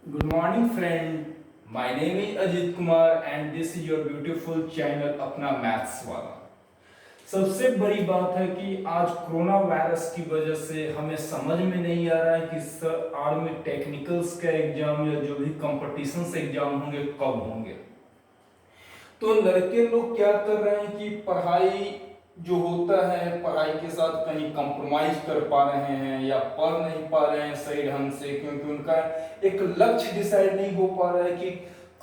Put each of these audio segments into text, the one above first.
Good morning, friend. My name is Ajit Kumar and this is your beautiful channel अपना maths वाला। सबसे बड़ी बात है कि आज कोरोना वायरस की वजह से हमें समझ में नहीं आ रहा है कि सर आर्मी टेक्निकल्स का एग्जाम या जो भी कंपटीशंस एग्जाम होंगे कब होंगे। तो लड़के लोग क्या कर रहे हैं कि पढ़ाई जो होता है पढ़ाई के साथ कहीं कंप्रोमाइज कर पा रहे हैं या पढ़ नहीं पा रहे हैं सही ढंग से, क्योंकि उनका एक लक्ष्य डिसाइड नहीं हो पा रहा है कि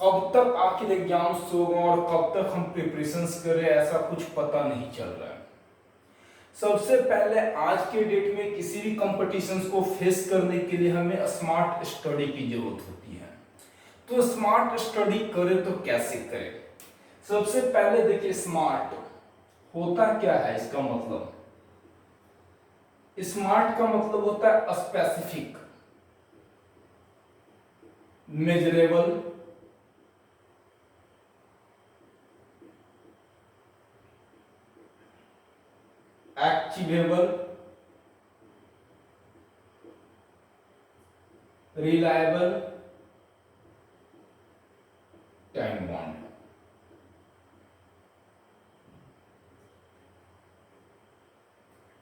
कब तक आखिर एग्जाम्स होगा और कब तक हम प्रिपरेशंस करें, ऐसा कुछ पता नहीं चल रहा है। सबसे पहले आज के डेट में किसी भी कंपटीशंस को फेस करने के लिए हमें स्मार्ट स्टडी की जरूरत होती है। तो स्मार्ट स्टडी करें तो कैसे करें? सबसे पहले देखिए, स्मार्ट होता क्या है, इसका मतलब स्मार्ट का मतलब होता है specific, measurable, achievable, reliable, time bound.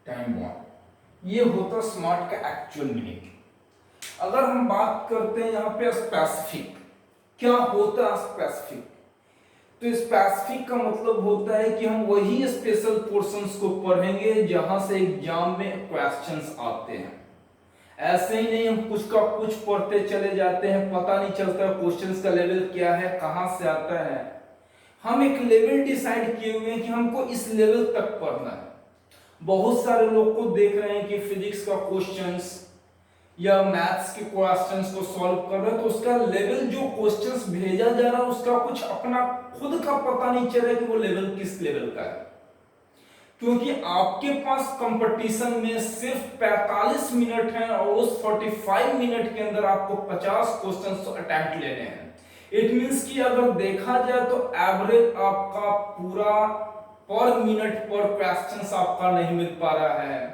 Time bound ये होता स्मार्ट का एक्चुअल मीनिंग। अगर हम बात करते हैं यहाँ पे स्पेसिफिक, क्या होता है स्पेसिफिक? तो स्पेसिफिक का मतलब होता है कि हम वही स्पेशल पोर्शंस को पढ़ेंगे जहां से एग्जाम में क्वेश्चंस आते हैं। ऐसे ही नहीं हम कुछ का कुछ पढ़ते चले जाते हैं, पता नहीं चलता क्वेश्चंस का लेवल क्या है, कहां से आता है। हम एक लेवल डिसाइड किए हुए हैं कि हमको इस लेवल तक पढ़ना है। बहुत सारे लोग को देख रहे हैं कि फिजिक्स का क्वेश्चंस या मैथ्स के क्वेश्चंस को सॉल्व कर रहे हैं, तो उसका लेवल जो क्वेश्चंस भेजा जा रहा है उसका कुछ अपना खुद का पता नहीं चल रहा है कि वो लेवल किस लेवल का है। क्योंकि आपके पास कंपटीशन में सिर्फ 45 मिनट है और उस 45 मिनट के अंदर आपको 50 क्वेश्चंस अटेम्प्ट लेने हैं। इट मींस कि अगर देखा जाए तो एवरेज आपका पूरा पर मिनट पर क्वेश्चंस आपका नहीं मिल पा रहा है,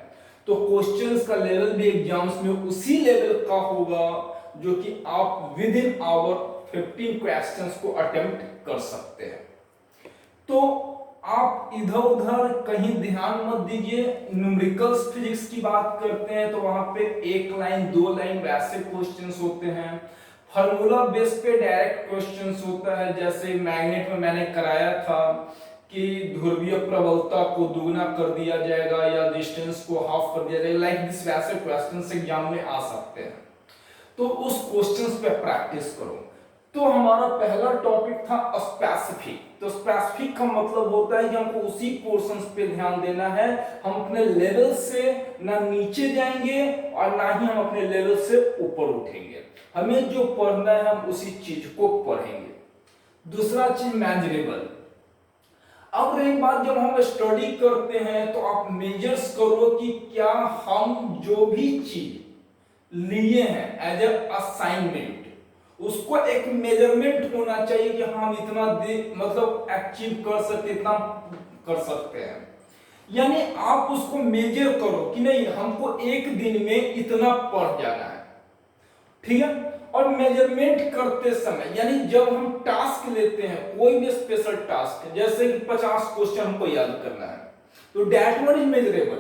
तो क्वेश्चंस का लेवल भी एग्जाम्स में उसी लेवल का होगा जो कि आप विद इन आवर 15 क्वेश्चंस को अटेम्प्ट कर सकते हैं। तो आप इधर उधर कहीं ध्यान मत दीजिए। न्यूमेरिकल्स फिजिक्स की बात करते हैं तो वहां पे एक लाइन दो लाइन वैसे क्वेश्चंस होते हैं। फार्मूला बेस पे डायरेक्ट क्वेश्चंस होता है, जैसे मैग्नेट में मैंने कराया था कि ध्रुवीय प्रबलता को दुगना कर दिया जाएगा या डिस्टेंस को हाफ कर दिया जाएगा, लाइक दिस वैसे क्वेश्चंस एग्जाम में आ सकते हैं। तो उस क्वेश्चंस पे प्रैक्टिस करो। तो हमारा पहला टॉपिक था स्पेसिफिक। तो स्पेसिफिक का मतलब होता है कि हमको उसी पोर्शंस पे ध्यान देना है। हम अपने लेवल से ना नीचे जाएंगे और ना ही हम अपने लेवल से ऊपर उठेंगे। हमें जो पढ़ना है हम उसी चीज को पढ़ेंगे। दूसरा चीज मेजरेबल। अब एक बात, जब हम स्टडी करते हैं तो आप मेजर्स करो कि क्या हम जो भी चीज लिए हैं एज ए असाइनमेंट, उसको एक मेजरमेंट होना चाहिए कि हम इतना मतलब अचीव कर सकते, इतना कर सकते हैं। यानी आप उसको मेजर करो कि नहीं हमको एक दिन में इतना पढ़ जाना है, ठीक है। और मेजरमेंट करते समय यानी जब हम टास्क लेते हैं, कोई भी स्पेशल टास्क जैसे कि 50 क्वेश्चन हमको याद करना है, तो दैट वन इज मेजरेबल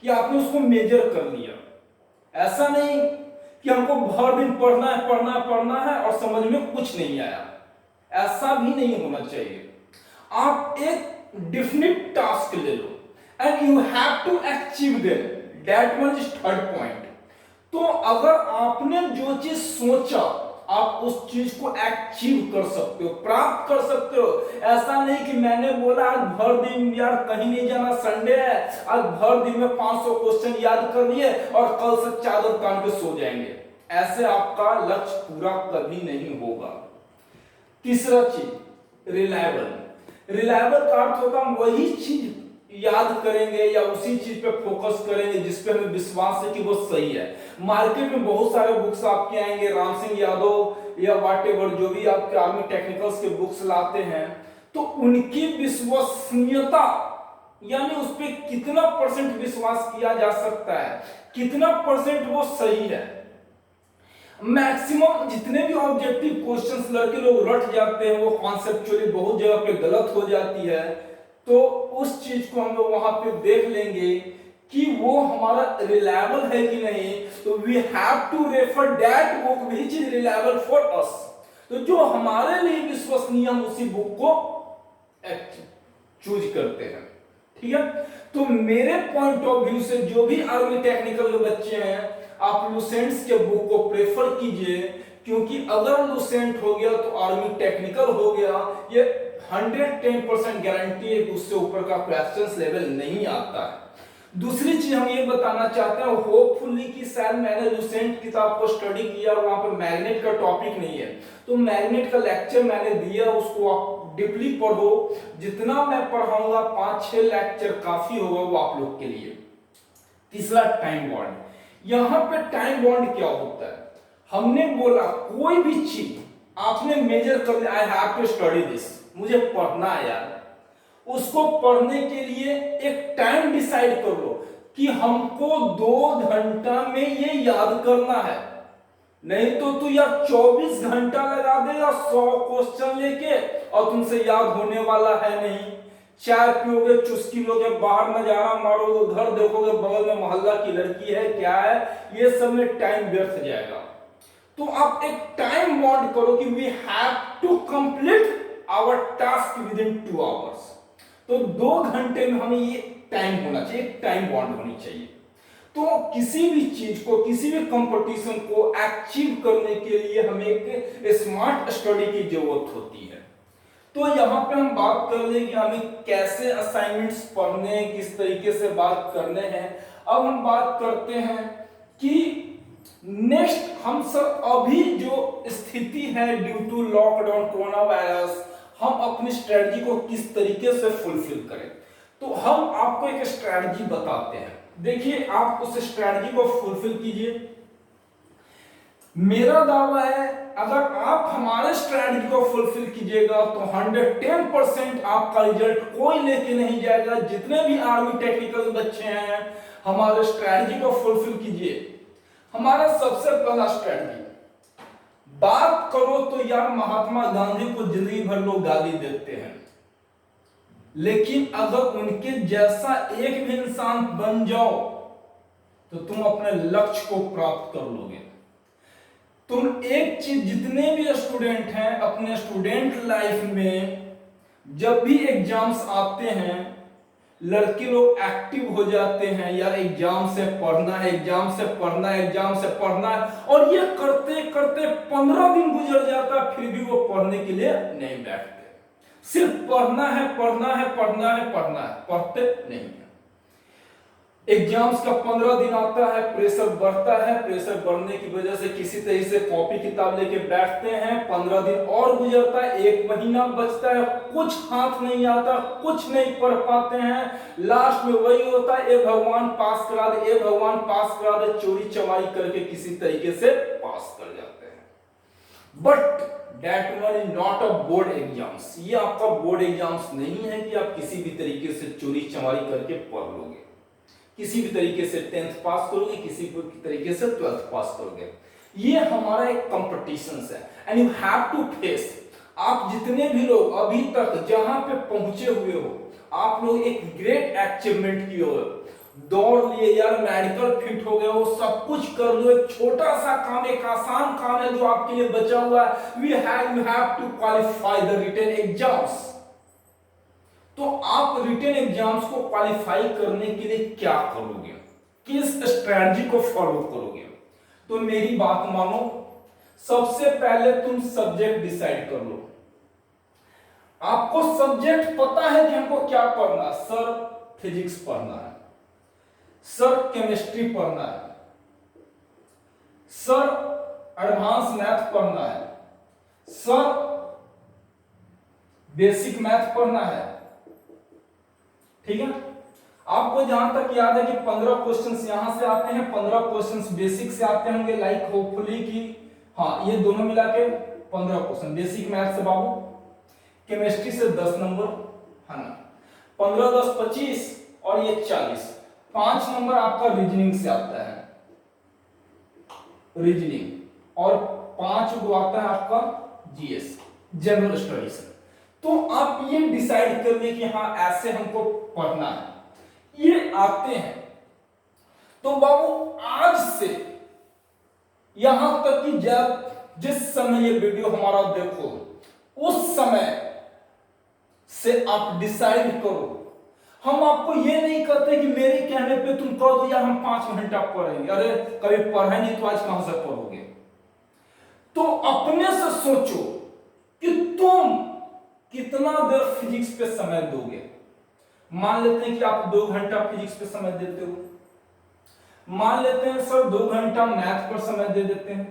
कि आपने उसको मेजर कर लिया। ऐसा नहीं कि हमको भर दिन पढ़ना है पढ़ना है पढ़ना है और समझ में कुछ नहीं आया, ऐसा भी नहीं होना चाहिए। आप एक डेफिनिट टास्क ले लो and you have to achieve them, that one is third point. तो अगर आपने जो चीज सोचा आप उस चीज को अचीव कर सकते हो, प्राप्त कर सकते हो। ऐसा नहीं कि मैंने बोला आज भर दिन यार कहीं नहीं जाना, संडे है, आज भर दिन में 500 क्वेश्चन याद कर लिए और कल से चादर तान के सो जाएंगे। ऐसे आपका लक्ष्य पूरा कभी नहीं होगा। तीसरा चीज रिलायबल। रिलायबल का अर्थ होता है वही चीज याद करेंगे या उसी चीज पे फोकस करेंगे जिस पे हमें विश्वास है कि वो सही है। मार्केट में बहुत सारे बुक्स आपके आएंगे, राम सिंह यादव या व्हाटएवर जो भी आपके आर्मी टेक्निकल्स के बुक्स लाते हैं, तो उनकी विश्वसनीयता यानी उस पर कितना परसेंट विश्वास किया जा सकता है, कितना परसेंट वो सही है। मैक्सिमम जितने भी ऑब्जेक्टिव क्वेश्चंस लड़के लोग रट जाते हैं वो कॉन्सेप्चुअली बहुत जगह पे गलत हो जाती है, तो उस चीज को हम लोग वहां पे देख लेंगे कि वो हमारा रिलायबल है कि नहीं। तो we have to refer that book which is reliable for us. तो जो हमारे लिए विश्वसनीय, हम उसी बुक को चूज करते हैं। ठीक है, तो मेरे पॉइंट ऑफ व्यू से जो भी आर्मी टेक्निकल के बच्चे हैं, आप लुसेंट्स के बुक को प्रेफर कीजिए, क्योंकि अगर लुसेंट हो गया तो आर्मी टेक्निकल हो गया, ये 110% गारंटी है कि उससे ऊपर का क्वेश्चंस लेवल नहीं आता है। दूसरी चीज हम ये बताना चाहते हैं, होपफुली कि शायद मैंने लुसेंट किताब को स्टडी किया और वहां पे मैग्नेट का टॉपिक नहीं है, तो मैग्नेट का लेक्चर मैंने दिया, उसको आप डीपली पढ़ो। जितना मैं पढ़ाऊंगा 5-6 लेक्चर काफी होगा वो आप लोग के लिए। तीसरा टाइम बॉन्ड। यहां पे टाइम बॉन्ड क्या होता है, हमने बोला कोई भी चीज आपने मेजर कर लिया, I have to study this, मुझे पढ़ना है यार, उसको पढ़ने के लिए एक टाइम डिसाइड कर लो कि हमको 2 घंटा में ये याद करना है। नहीं तो तू यार 24 घंटा लगा देगा 100 क्वेश्चन लेके और तुमसे याद होने वाला है नहीं। चाय पियोगे, चुस्की लोगे, बाहर नजारा मारोगे, घर देखोगे, बगल में मोहल्ला की लड़की है, क्या है, ये सब में टाइम व्यर्थ जाएगा। तो आप एक टाइम बॉन्ड करो कि we have to complete our task within 2 hours. तो 2 घंटे में हमें ये टाइम होना चाहिए, एक टाइम बॉन्ड होनी चाहिए। तो किसी भी चीज को, किसी भी कंपटीशन को अचीव करने के लिए हमें एक स्मार्ट स्टडी की जरूरत होती है। तो यहाँ पे हम बात कर ले कि हमें कैसे असाइनमेंट्स पढ़ने हैं, किस तरीके से बात करने हैं। अब हम बात करते हैं कि नेक्स्ट हम सब अभी जो स्थिति है due to lockdown corona virus, हम अपनी स्ट्रेटजी को किस तरीके से फुलफिल करें। तो हम आपको एक स्ट्रेटजी बताते हैं, देखिए आप उस स्ट्रेटजी को फुलफिल कीजिए। मेरा दावा है अगर आप हमारे स्ट्रेटजी को फुलफिल कीजिएगा तो 110% आपका रिजल्ट कोई लेके नहीं जाएगा। जितने भी आर्मी टेक्निकल बच्चे हैं, हमारे स्ट्रेटजी को फुलफिल कीजिए। हमारा सबसे पहला स्ट्रेटजी, बात करो तो यार महात्मा गांधी को जिंदगी भर लोग गाली देते हैं, लेकिन अगर उनके जैसा एक भी इंसान बन जाओ तो तुम अपने लक्ष्य को प्राप्त कर लोगे। तुम एक चीज, जितने भी स्टूडेंट हैं अपने स्टूडेंट लाइफ में जब भी एग्जाम्स आते हैं, लड़के लोग एक्टिव हो जाते हैं, यार एग्जाम से पढ़ना है, एग्जाम से पढ़ना है, एग्जाम से पढ़ना है, और ये करते करते 15 दिन गुजर जाता है, फिर भी वो पढ़ने के लिए नहीं बैठते। सिर्फ पढ़ना है, पढ़ना है, पढ़ना है, पढ़ना है, पढ़ते नहीं है। एग्जाम्स का 15 दिन आता है, प्रेशर बढ़ता है, प्रेशर बढ़ने की वजह से किसी तरह से कॉपी किताब लेके बैठते हैं, 15 दिन और गुजरता है, 1 महीना बचता है, कुछ हाथ नहीं आता, कुछ नहीं पढ़ पाते हैं। लास्ट में वही होता है, ए भगवान पास करा दे, ए भगवान पास करा दे, चोरी चमारी करके किसी तरीके से पास कर जाते हैं। But that one is not a board exams. ये आपका बोर्ड एग्जाम्स नहीं है कि आप किसी भी तरीके से चोरी चमारी करके पढ़ लोगे, किसी भी तरीके से 10th पास करोगे, किसी भी तरीके से 12th पास करोगे। ये हमारा एक कंपटीशन है and you have to face. आप जितने भी लोग अभी तक जहां पे पहुंचे हुए हो, आप लोग एक ग्रेट अचीवमेंट किए हो, दौड़ लिए यार, मेडिकल फिट हो गए हो, सब कुछ कर लो। एक छोटा सा काम, एक आसान काम है जो आपके लिए बचा हुआ है, you have to qualify the written exams. तो आप रिटन एग्जाम्स को क्वालिफाई करने के लिए क्या करोगे, किस स्ट्रेटजी को फॉलो करोगे? तो मेरी बात मानो, सबसे पहले तुम सब्जेक्ट डिसाइड कर लो। आपको सब्जेक्ट पता है कि हमको क्या पढ़ना, सर फिजिक्स पढ़ना है, सर केमिस्ट्री पढ़ना है, सर एडवांस मैथ पढ़ना है, सर बेसिक मैथ पढ़ना है। ठीक है, आपको जहां तक याद है कि 15 क्वेश्चंस यहां से आते हैं, 15 क्वेश्चंस बेसिक से आते होंगे, लाइक होपफुली कि हाँ ये दोनों मिला के 15 क्वेश्चन। बेसिक मैथ से बाबू, केमिस्ट्री से 10 नंबर है ना, 15 10 25 और ये 40, 5 नंबर आपका रीजनिंग से आता है, रीजनिंग। और 5 गो आता है आपका जीएस, जनरल स्टडीज। तो आप ये डिसाइड कर लिए कि हाँ ऐसे हमको पढ़ना है, ये आते हैं। तो बाबू आज से यहां तक कि जब जिस समय ये वीडियो हमारा देखो उस समय से आप डिसाइड करो। हम आपको ये नहीं कहते कि मेरे कहने पे तुम कह दो यार हम 5 घंटा पढ़ेंगे, अरे कभी पढ़े नहीं तो आज कहां से पढ़ोगे। तो अपने से सोचो कि तुम कितना देर फिजिक्स पे समय दोगे। मान लेते हैं कि आप 2 घंटा फिजिक्स पे समय देते हो, मान लेते हैं सर 2 घंटा मैथ पर समय दे देते हैं,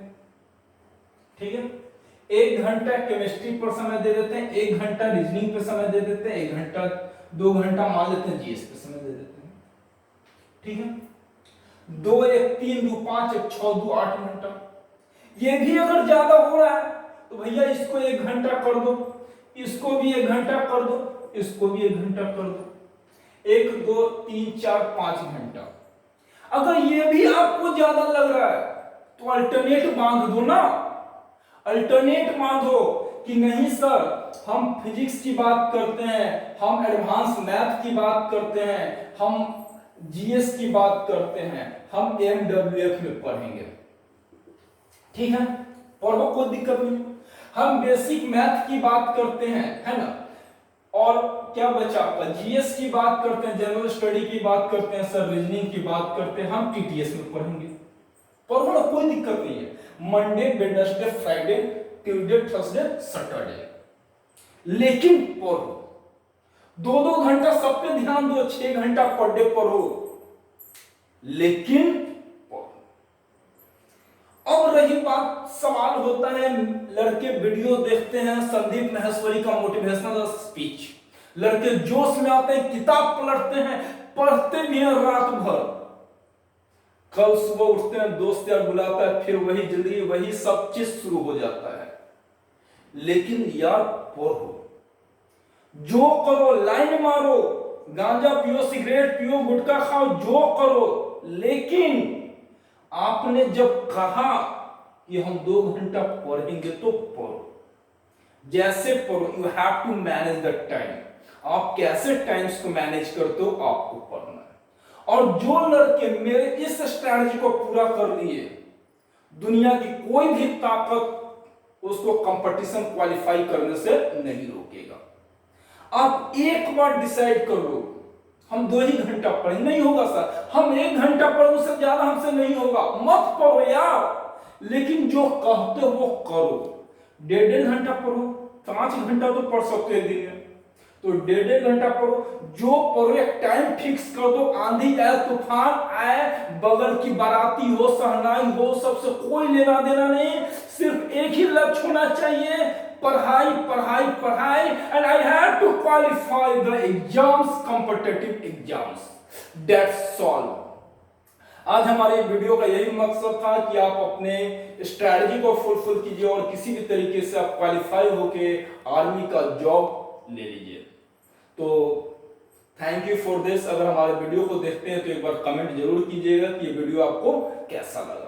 ठीक है, 1 घंटा केमिस्ट्री पर समय दे देते हैं, 1 घंटा रीजनिंग पे समय दे देते हैं, 1 घंटा 2 घंटा मान लेते हैं जीएस पे समय दे देते हैं, ठीक है। 2 1 3 2 5 1 6 2 8 घंटा। ये भी अगर ज्यादा हो रहा है तो भैया इसको 1 घंटा कर दो, इसको भी 1 घंटा कर दो, इसको भी 1 घंटा कर दो, 1 2 3 4 5 घंटा। अगर ये भी आपको ज्यादा लग रहा है तो अल्टरनेट बांध दो ना, अल्टरनेट बांधो कि नहीं सर हम फिजिक्स की बात करते हैं, हम एडवांस मैथ की बात करते हैं, हम जीएस की बात करते हैं, हम एमडब्ल्यूएफ में पढ़ेंगे, ठीक है, पढ़ो कोई दिक्कत नहीं। हम बेसिक मैथ की बात करते हैं, है ना, और क्या बचा आपका जीएस की बात करते हैं, जनरल स्टडी की बात करते हैं, सर रीजनिंग की बात करते हैं, हम टीटीएस में पढ़ेंगे, पढ़ो ना कोई दिक्कत नहीं है। Monday Wednesday Friday Tuesday Thursday Saturday, लेकिन पढ़ो 2-2 घंटा सब पे ध्यान दो, 6 घंटा पर डे पढ़ो, लेकिन पढ़ो। अब रही बात, सवाल होता है, लड़के वीडियो देखते हैं संदीप महेश्वरी का मोटिवेशनल स्पीच, लड़के जोश में आते हैं, किताब पलटते हैं, पढ़ते भी हैं रात भर, कल सुबह उठते हैं, दोस्त यार बुलाता है, फिर वही जिंदगी वही सब चीज शुरू हो जाता है। लेकिन यार पढ़ो, जो करो, लाइन मारो, गांजा पियो, सिगरेट पियो, गुटखा खाओ, जो करो, लेकिन आपने जब कहा कि हम 2 घंटा पढ़ेंगे तो पढ़ो, जैसे पढ़ो, you have to manage the time. आप कैसे टाइम्स को मैनेज करते हो आपको पढ़ना है। और जो लड़के मेरे इस स्ट्रैटेजी को पूरा कर लिए, दुनिया की कोई भी ताकत उसको कंपटीशन क्वालिफाई करने से नहीं रोकेगा। आप एक बार डिसाइड कर लो हम 2 ही घंटा पढ़ें, नहीं होगा सर हम 1 घंटा पढ़ो, उससे ज्यादा हमसे नहीं होगा, मत पढ़ो यार, लेकिन जो कहते हो वो करो। 1.5 घंटा पढ़ो, 5 घंटा तो पढ़ सकते हो दिन में, तो 1.5 घंटा पढ़ो, जो पढ़ो एक टाइम फिक्स कर दो, आंधी आए तूफान आए, बगल की बाराती हो, सहनाई हो, सबसे कोई लेना देना नहीं, सिर्फ एक ही लक्ष्य होना चाहिए, पढ़ाई पढ़ाई पढ़ाई, and I have to qualify the exams, competitive exams, that's all. आज हमारे वीडियो का यही मकसद था कि आप अपने स्ट्रैटेजी को फुलफिल कीजिए और किसी भी तरीके से आप क्वालिफाई होके आर्मी का जॉब ले लीजिए। तो थैंक यू फॉर दिस। अगर हमारे वीडियो को देखते हैं तो एक बार कमेंट जरूर कीजिएगा कि ये वीडियो आपको कैसा लगा।